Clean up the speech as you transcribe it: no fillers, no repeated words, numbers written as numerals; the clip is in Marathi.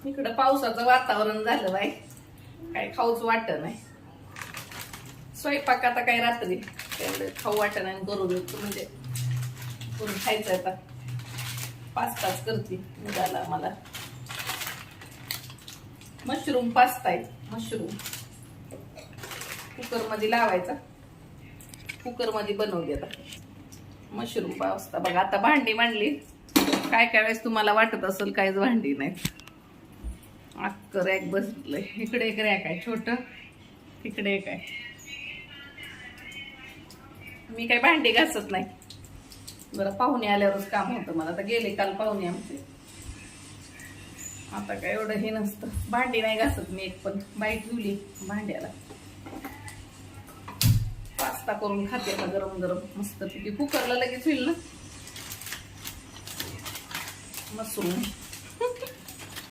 इकडं पावसाचं वातावरण झालं बाई, काय खाऊच वाटत नाही. स्वयंपाक आता काय रात्री तेवढं खाऊ वाटत नाही, करून म्हणजे करून खायचं. आता पास्ताच करते मुलाला मला. मशरूम पास्ता आहे. मशरूम कुकर मध्ये लावायचा, कुकर मध्ये बनवते आता मशरूम पास्ता. बघा आता भांडी मांडली. काय काय वेळेस तुम्हाला वाटत असेल काहीच भांडी नाही. अख्खं रॅक बसलंय. इकडे एक रॅक आहे छोट, तिकडे एक आहे. मी काही भांडी घासत नाही. जरा पाहुणे आल्यावरच काम होतं मला. आता गेले काल पाहुणे आमचे. आता काय एवढं हे नसतं. भांडी नाही घासत मी एक पण. बाई ठेवली भांड्याला. पास्ता करून खाते आता गरम गरम मस्त पैकी. कुकरला लगेच होईल ना. मशरूम